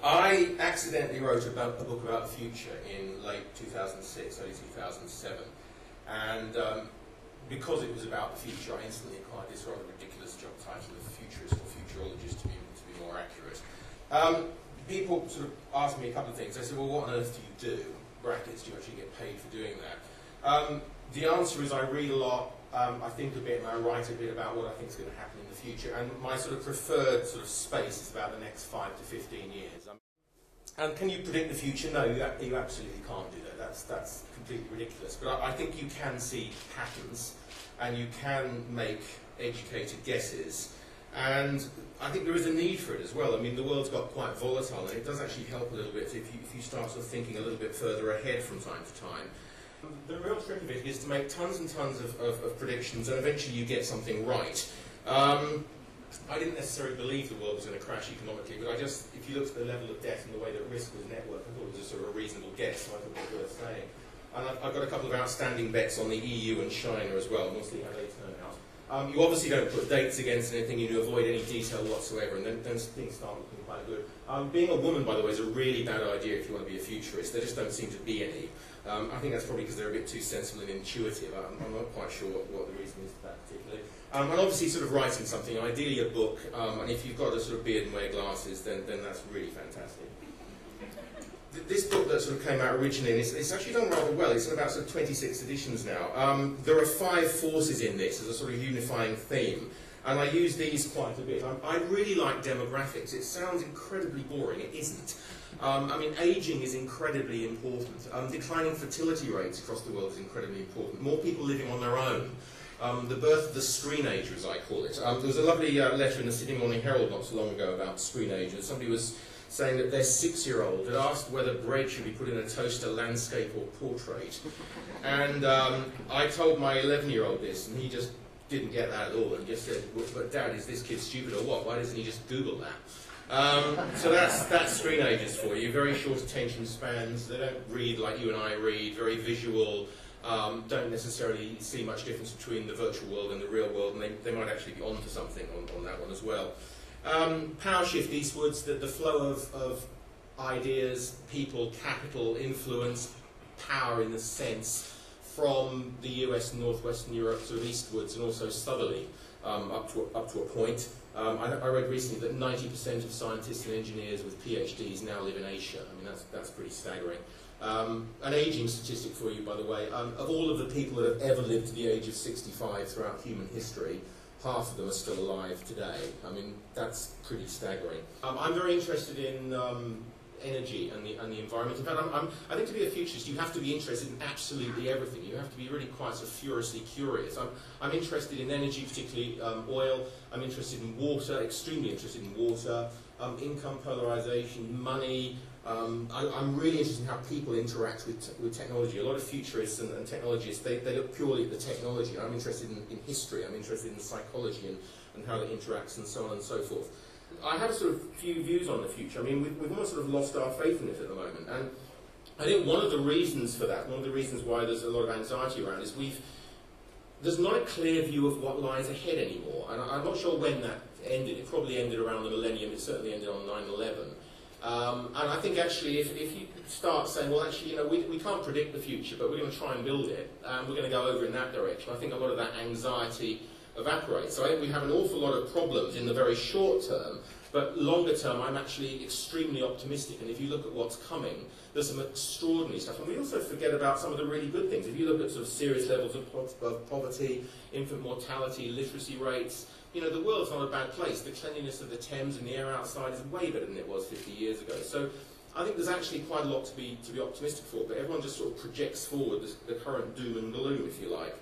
I accidentally wrote a book about the future in late 2006, early 2007, and because it was about the future, I instantly acquired this rather ridiculous job title of futurist or futurologist, to be more accurate. People sort of asked me a couple of things. They said, well, what on earth do you do? Brackets, do you actually get paid for doing that? The answer is I read a lot, I think a bit, and I write a bit about what I think is going to happen in the future. And my sort of preferred sort of space is about the next 5 to 15 years. And can you predict the future? No, you absolutely can't do that. That's completely ridiculous. But I think you can see patterns, and you can make educated guesses. And I think there is a need for it as well. I mean, the world's got quite volatile, and it does actually help a little bit if you start sort of thinking a little bit further ahead from time to time. The real trick of it is to make tons and tons of predictions, and eventually you get something right. I didn't necessarily believe the world was going to crash economically, but if you looked at the level of debt and the way that risk was networked, I thought it was a sort of a reasonable guess, so I thought it was worth saying. And I've got a couple of outstanding bets on the EU and China as well, and we'll see how they turn out. You obviously don't put dates against anything, you avoid any detail whatsoever, and then things start looking quite good. Being a woman, by the way, is a really bad idea if you want to be a futurist. There just don't seem to be any. I think that's probably because they're a bit too sensible and intuitive. I'm not quite sure what the reason is for that particularly. And obviously sort of writing something, ideally a book, and if you've got a sort of beard and wear glasses, then that's really fantastic. This book that sort of came out originally, and it's actually done rather well. It's in about sort of 26 editions now. There are 5 forces in this as a sort of unifying theme, and I use these quite a bit. I really like demographics. It sounds incredibly boring. It isn't. I mean, ageing is incredibly important. Declining fertility rates across the world is incredibly important. More people living on their own. The birth of the screenager, as I call it. There was a lovely letter in the Sydney Morning Herald not so long ago about screenagers. Somebody was saying that their 6-year-old had asked whether bread should be put in a toaster, landscape or portrait. And I told my 11-year-old this, and he just didn't get that at all, and just said, but Dad, is this kid stupid or what? Why doesn't he just Google that? So that's screenagers for you. Very short attention spans. They don't read like you and I read. Very visual. Don't necessarily see much difference between the virtual world and the real world, and they might actually be onto something on that one as well. Power shift eastwards, the flow of ideas, people, capital, influence, power in the sense from the US and northwestern Europe sort of eastwards and also southerly up to a point. I read recently that 90% of scientists and engineers with PhDs now live in Asia. I mean, that's pretty staggering. An aging statistic for you, by the way. Of all of the people that have ever lived to the age of 65 throughout human history, half of them are still alive today. I mean, that's pretty staggering. I'm very interested in energy and the environment. In fact, I think to be a futurist, you have to be interested in absolutely everything. You have to be really quite so furiously curious. I'm interested in energy, particularly oil. I'm interested in water, extremely interested in water, income polarization, money. I'm really interested in how people interact with technology. A lot of futurists and technologists, they look purely at the technology. I'm interested in history. I'm interested in psychology and how it interacts and so on and so forth. I have sort of few views on the future. I mean, we've almost sort of lost our faith in it at the moment. And I think one of the reasons for that, one of the reasons why there's a lot of anxiety around is there's not a clear view of what lies ahead anymore. And I'm not sure when that ended. It probably ended around the millennium. It certainly ended on 9/11. And I think actually if you start saying, well, actually, you know, we can't predict the future, but we're going to try and build it, and we're going to go over in that direction, I think a lot of that anxiety evaporates. So I think we have an awful lot of problems in the very short term, but longer term I'm actually extremely optimistic, and if you look at what's coming, there's some extraordinary stuff. And we also forget about some of the really good things. If you look at sort of serious levels of poverty, infant mortality, literacy rates, you know, the world's not a bad place. The cleanliness of the Thames and the air outside is way better than it was 50 years ago. So I think there's actually quite a lot to be optimistic for, but everyone just sort of projects forward the current doom and gloom, if you like.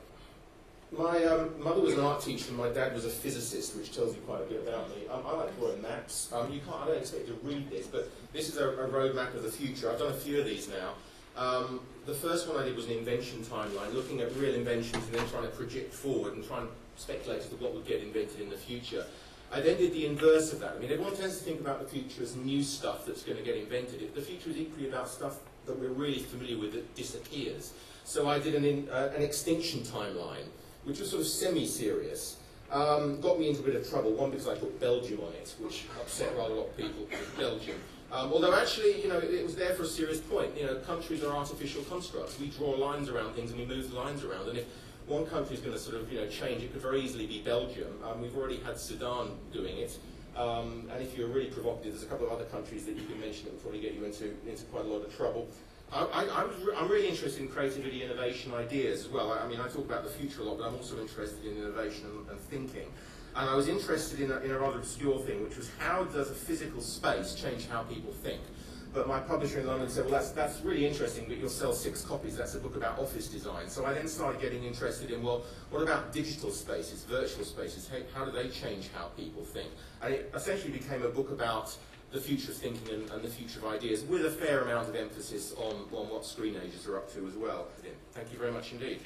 My mother was an art teacher and my dad was a physicist, which tells you quite a bit about me. I like drawing maps. I don't expect you to read this, but this is a roadmap of the future. I've done a few of these now. The first one I did was an invention timeline, looking at real inventions and then trying to project forward and try and speculate as to what would get invented in the future. I then did the inverse of that. I mean, everyone tends to think about the future as new stuff that's going to get invented. The future is equally about stuff that we're really familiar with that disappears. So I did an extinction timeline, which was sort of semi-serious. got me into a bit of trouble. One, because I put Belgium on it, which upset rather a lot of people, Belgium. Although actually, it was there for a serious point. Countries are artificial constructs. We draw lines around things and we move the lines around. And if one country is going to sort of, change, it could very easily be Belgium. We've already had Sudan doing it. And if you're really provocative, there's a couple of other countries that you can mention that will probably get you into quite a lot of trouble. I'm really interested in creativity, innovation, ideas as well. I talk about the future a lot, but I'm also interested in innovation and thinking. And I was interested in a rather obscure thing, which was how does a physical space change how people think? But my publisher in London said, well, that's really interesting, but you'll sell 6 copies. That's a book about office design. So I then started getting interested in, well, what about digital spaces, virtual spaces? How do they change how people think? And it essentially became a book about the future of thinking and the future of ideas, with a fair amount of emphasis on what screen ages are up to as well. Thank you very much indeed.